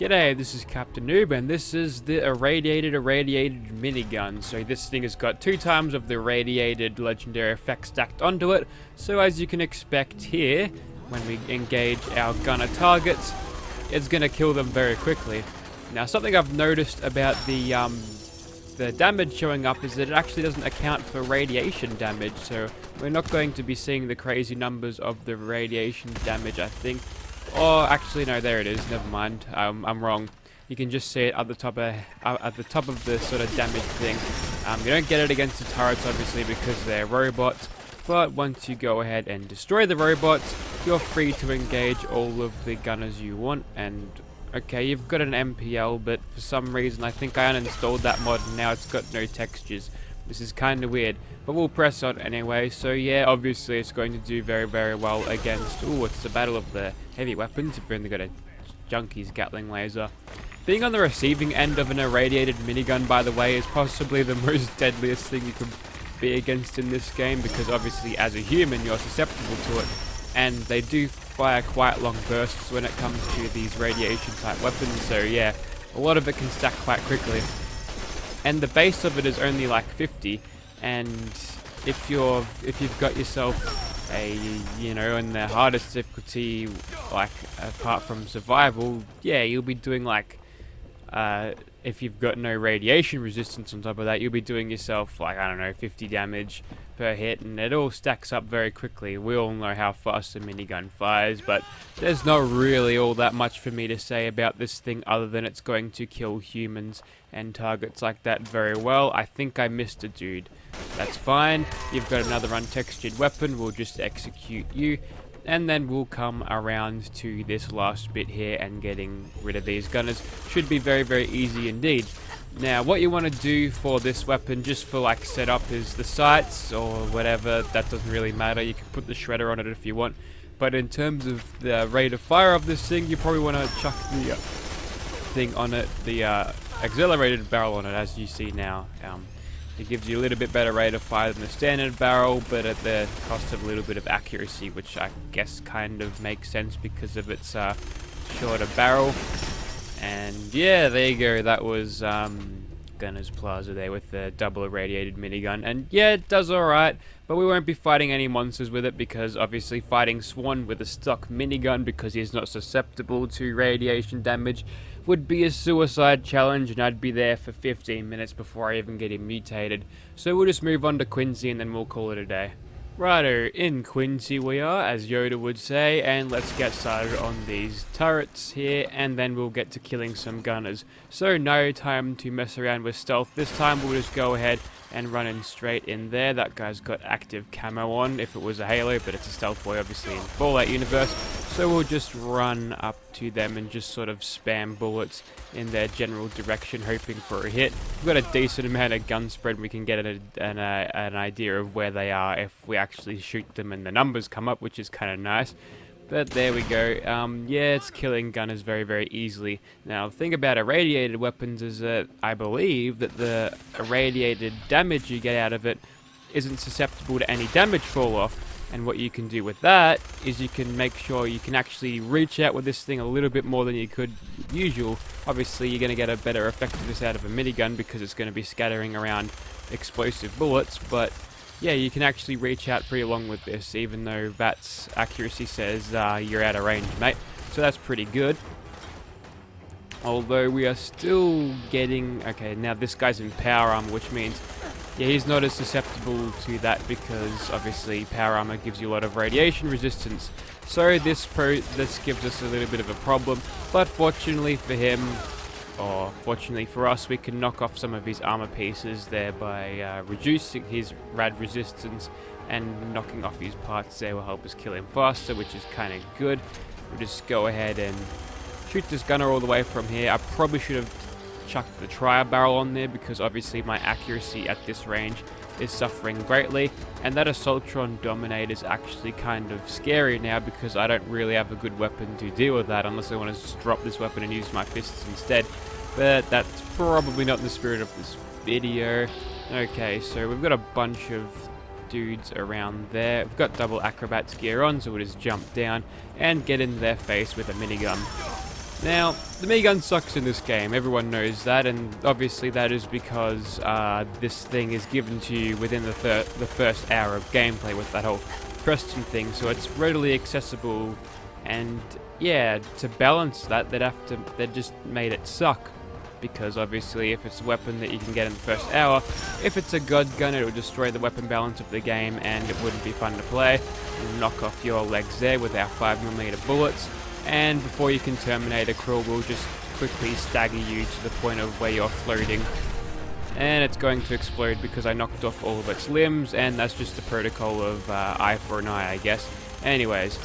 G'day, this is Captain Noob, and this is the Irradiated Irradiated Minigun. So this thing has got 2 times of the irradiated legendary effect stacked onto it. So as you can expect here, when we engage our gunner targets, it's going to kill them very quickly. Now something I've noticed about the damage showing up is that it actually doesn't account for radiation damage. So we're not going to be seeing the crazy numbers of the radiation damage, I think. Oh, actually, no, there it is. Never mind. I'm wrong. You can just see it at the top of the sort of damage thing. You don't get it against the turrets, obviously, because they're robots. But once you go ahead and destroy the robots, you're free to engage all of the gunners you want. And okay, you've got an MPL, but for some reason, I think I uninstalled that mod, and now it's got no textures. This is kind of weird, but we'll press on anyway. So yeah, obviously it's going to do very, very well against, it's the battle of the heavy weapons. If you've only got a junkie's Gatling laser. Being on the receiving end of an irradiated minigun, by the way, is possibly the most deadliest thing you could be against in this game, because obviously as a human you're susceptible to it, and they do fire quite long bursts when it comes to these radiation type weapons. So yeah, a lot of it can stack quite quickly. And the base of it is only like 50, and if you've got yourself a, in the hardest difficulty, like apart from survival, yeah, you'll be doing like, if you've got no radiation resistance on top of that, you'll be doing yourself like, I don't know, 50 damage per hit, and it all stacks up very quickly. We all know how fast a minigun fires, but there's not really all that much for me to say about this thing other than it's going to kill humans and targets like that very well. I think I missed a dude. That's fine. You've got another untextured weapon. We'll just execute you, and then we'll come around to this last bit here, and getting rid of these gunners should be very, very easy indeed. Now what you want to do for this weapon, just for like setup, is the sights or whatever. That doesn't really matter. You can put the shredder on it if you want, but in terms of the rate of fire of this thing, you probably want to chuck the thing on it, the accelerated barrel on it, as you see now. It gives you a little bit better rate of fire than the standard barrel, but at the cost of a little bit of accuracy, which I guess kind of makes sense because of its shorter barrel. And yeah, there you go. That was Gunner's Plaza there with the double irradiated minigun. And yeah, it does alright, but we won't be fighting any monsters with it, because obviously fighting Swan with a stock minigun, because he's not susceptible to radiation damage, would be a suicide challenge, and I'd be there for 15 minutes before I even get him mutated. So we'll just move on to Quincy, and then we'll call it a day. Righto, in Quincy we are, as Yoda would say, and let's get started on these turrets here, and then we'll get to killing some gunners. So no time to mess around with stealth. This time we'll just go ahead and run in straight in there. That guy's got active camo on, if it was a Halo, but it's a stealth boy obviously in Fallout universe. So we'll just run up to them and just sort of spam bullets in their general direction, hoping for a hit. We've got a decent amount of gun spread, and we can get an idea of where they are if we actually shoot them and the numbers come up, which is kind of nice. But there we go. Yeah, it's killing gunners very, very easily. Now, the thing about irradiated weapons is that I believe that the irradiated damage you get out of it isn't susceptible to any damage fall off. And what you can do with that is you can make sure you can actually reach out with this thing a little bit more than you could usual. Obviously, you're going to get a better effectiveness out of a minigun because it's going to be scattering around explosive bullets, but yeah, you can actually reach out pretty long with this, even though VAT's accuracy says you're out of range, mate. So that's pretty good. Although we are still getting... Okay, now this guy's in power armor, which means... Yeah, he's not as susceptible to that, because obviously power armor gives you a lot of radiation resistance. So this gives us a little bit of a problem, but fortunately for him, or fortunately for us, we can knock off some of his armor pieces, thereby reducing his rad resistance, and knocking off his parts there will help us kill him faster, which is kind of good. We'll just go ahead and shoot this gunner all the way from here. I probably should have chucked the tri-barrel on there, because obviously my accuracy at this range is suffering greatly, and that Assaultron Dominate is actually kind of scary now, because I don't really have a good weapon to deal with that unless I want to just drop this weapon and use my fists instead, but that's probably not in the spirit of this video. Okay, so we've got a bunch of dudes around there. We've got double acrobats gear on, so we'll just jump down and get in their face with a minigun. Now, the minigun sucks in this game, everyone knows that, and obviously that is because this thing is given to you within the first hour of gameplay with that whole Preston thing, so it's readily accessible, and yeah, to balance that, they just made it suck, because obviously if it's a weapon that you can get in the first hour, if it's a god gun, it will destroy the weapon balance of the game, and it wouldn't be fun to play. You'll knock off your legs there with our 5mm bullets, and before you can terminate, a krill will just quickly stagger you to the point of where you're floating. And it's going to explode because I knocked off all of its limbs, and that's just the protocol of eye for an eye, I guess. Anyways,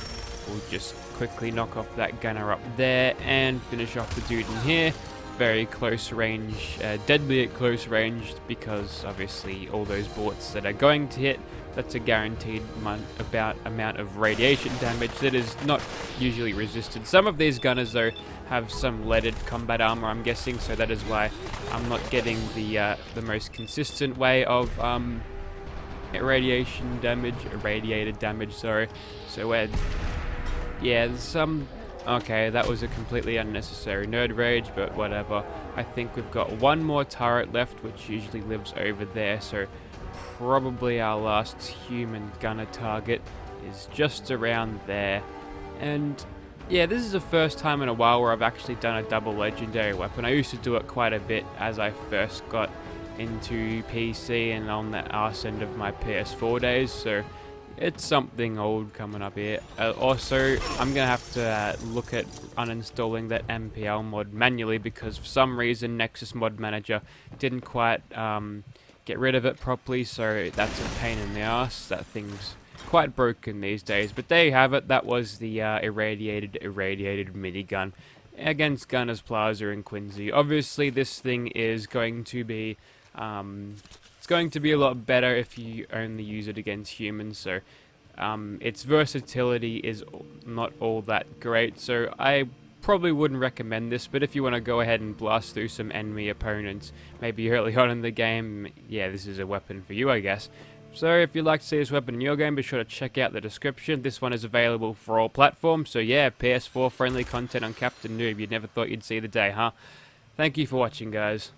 we'll just quickly knock off that gunner up there and finish off the dude in here. Very close range, deadly at close range, because obviously all those bullets that are going to hit, that's a guaranteed amount of radiation damage that is not usually resisted. Some of these gunners though have some leaded combat armor, I'm guessing, so that is why I'm not getting the most consistent way of irradiated damage, sorry. So yeah, there's some. Okay, that was a completely unnecessary nerd rage, but whatever. I think we've got one more turret left, which usually lives over there, so probably our last human gunner target is just around there. And yeah, this is the first time in a while where I've actually done a double legendary weapon. I used to do it quite a bit as I first got into PC and on the arse end of my PS4 days, so it's something old coming up here. Also, I'm going to have to look at uninstalling that MPL mod manually, because for some reason Nexus Mod Manager didn't quite get rid of it properly, so that's a pain in the ass. That thing's quite broken these days. But there you have it. That was the Irradiated Minigun against Gunners Plaza and Quincy. Obviously, this thing is going to be it's going to be a lot better if you only use it against humans, so its versatility is not all that great, so I probably wouldn't recommend this. But if you want to go ahead and blast through some enemy opponents, maybe early on in the game, yeah, this is a weapon for you, I guess. So if you'd like to see this weapon in your game, be sure to check out the description. This one is available for all platforms, so yeah, PS4 friendly content on Captain Noob. You never thought you'd see the day, huh? Thank you for watching, guys.